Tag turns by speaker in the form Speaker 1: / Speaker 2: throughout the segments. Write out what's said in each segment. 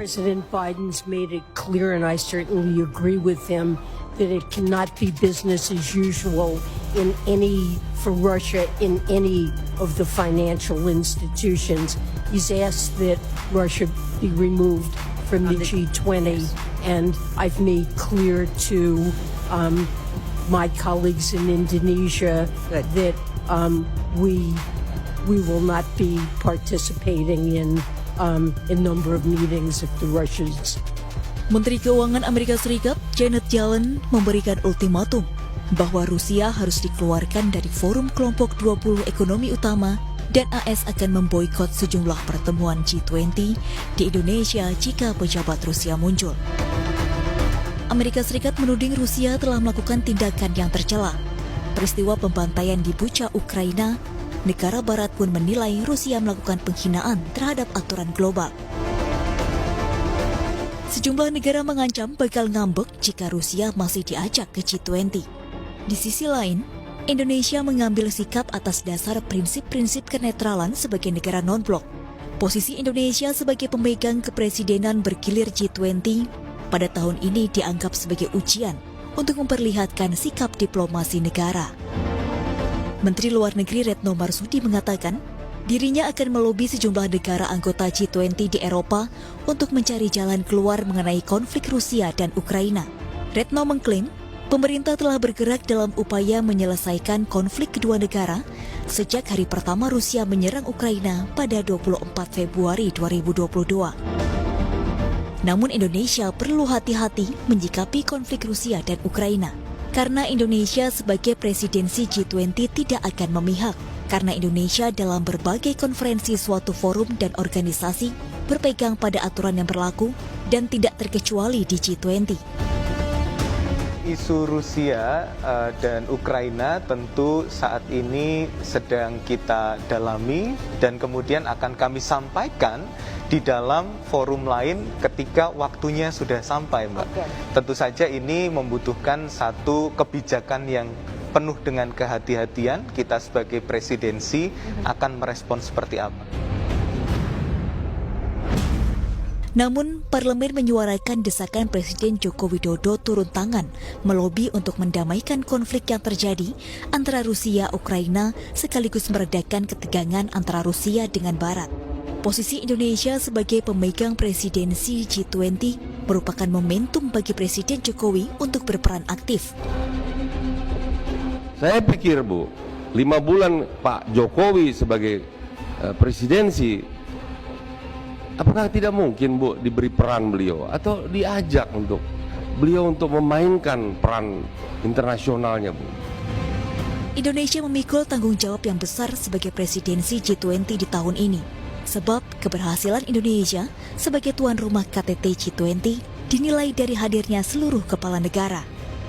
Speaker 1: President Biden's made it clear, and I certainly agree with him, that it cannot be business as usual for Russia in any of the financial institutions. He's asked that Russia be removed from the G20, and I've made clear to my colleagues in Indonesia that we will not be participating in a number of meetings of the Russians.
Speaker 2: Menteri Keuangan Amerika Serikat Janet Yellen memberikan ultimatum bahwa Rusia harus dikeluarkan dari forum kelompok 20 ekonomi utama dan AS akan memboikot sejumlah pertemuan G20 di Indonesia jika pejabat Rusia muncul. Amerika Serikat menuding Rusia telah melakukan tindakan yang tercela. Peristiwa pembantaian di Bucha, Ukraina, negara barat pun menilai Rusia melakukan penghinaan terhadap aturan global. Sejumlah negara mengancam bakal ngambek jika Rusia masih diajak ke G20. Di sisi lain, Indonesia mengambil sikap atas dasar prinsip-prinsip kenetralan sebagai negara non-blok. Posisi Indonesia sebagai pemegang kepresidenan bergilir G20 pada tahun ini dianggap sebagai ujian untuk memperlihatkan sikap diplomasi negara. Menteri Luar Negeri Retno Marsudi mengatakan, dirinya akan melobi sejumlah negara anggota G20 di Eropa untuk mencari jalan keluar mengenai konflik Rusia dan Ukraina. Retno mengklaim, pemerintah telah bergerak dalam upaya menyelesaikan konflik kedua negara sejak hari pertama Rusia menyerang Ukraina pada 24 Februari 2022. Namun Indonesia perlu hati-hati menyikapi konflik Rusia dan Ukraina, karena Indonesia sebagai presidensi G20 tidak akan memihak. Karena Indonesia dalam berbagai konferensi suatu forum dan organisasi berpegang pada aturan yang berlaku dan tidak terkecuali di G20.
Speaker 3: Isu Rusia dan Ukraina tentu saat ini sedang kita dalami dan kemudian akan kami sampaikan di dalam forum lain ketika waktunya sudah sampai, Mbak. Okay. Tentu saja ini membutuhkan satu kebijakan yang penuh dengan kehati-hatian. Kita sebagai presidensi akan merespon seperti apa.
Speaker 2: Namun, parlemen menyuarakan desakan Presiden Joko Widodo turun tangan melobi untuk mendamaikan konflik yang terjadi antara Rusia dan Ukraina sekaligus meredakan ketegangan antara Rusia dengan Barat. Posisi Indonesia sebagai pemegang presidensi G20 merupakan momentum bagi Presiden Jokowi untuk berperan aktif.
Speaker 4: Saya pikir, Bu, 5 bulan Pak Jokowi sebagai presidensi, apakah tidak mungkin, Bu, diberi peran beliau atau diajak untuk beliau untuk memainkan peran internasionalnya, Bu?
Speaker 2: Indonesia memikul tanggung jawab yang besar sebagai presidensi G20 di tahun ini, sebab keberhasilan Indonesia sebagai tuan rumah KTT G20 dinilai dari hadirnya seluruh kepala negara.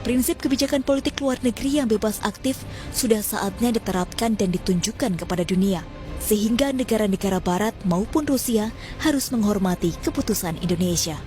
Speaker 2: Prinsip kebijakan politik luar negeri yang bebas aktif sudah saatnya diterapkan dan ditunjukkan kepada dunia, sehingga negara-negara Barat maupun Rusia harus menghormati keputusan Indonesia.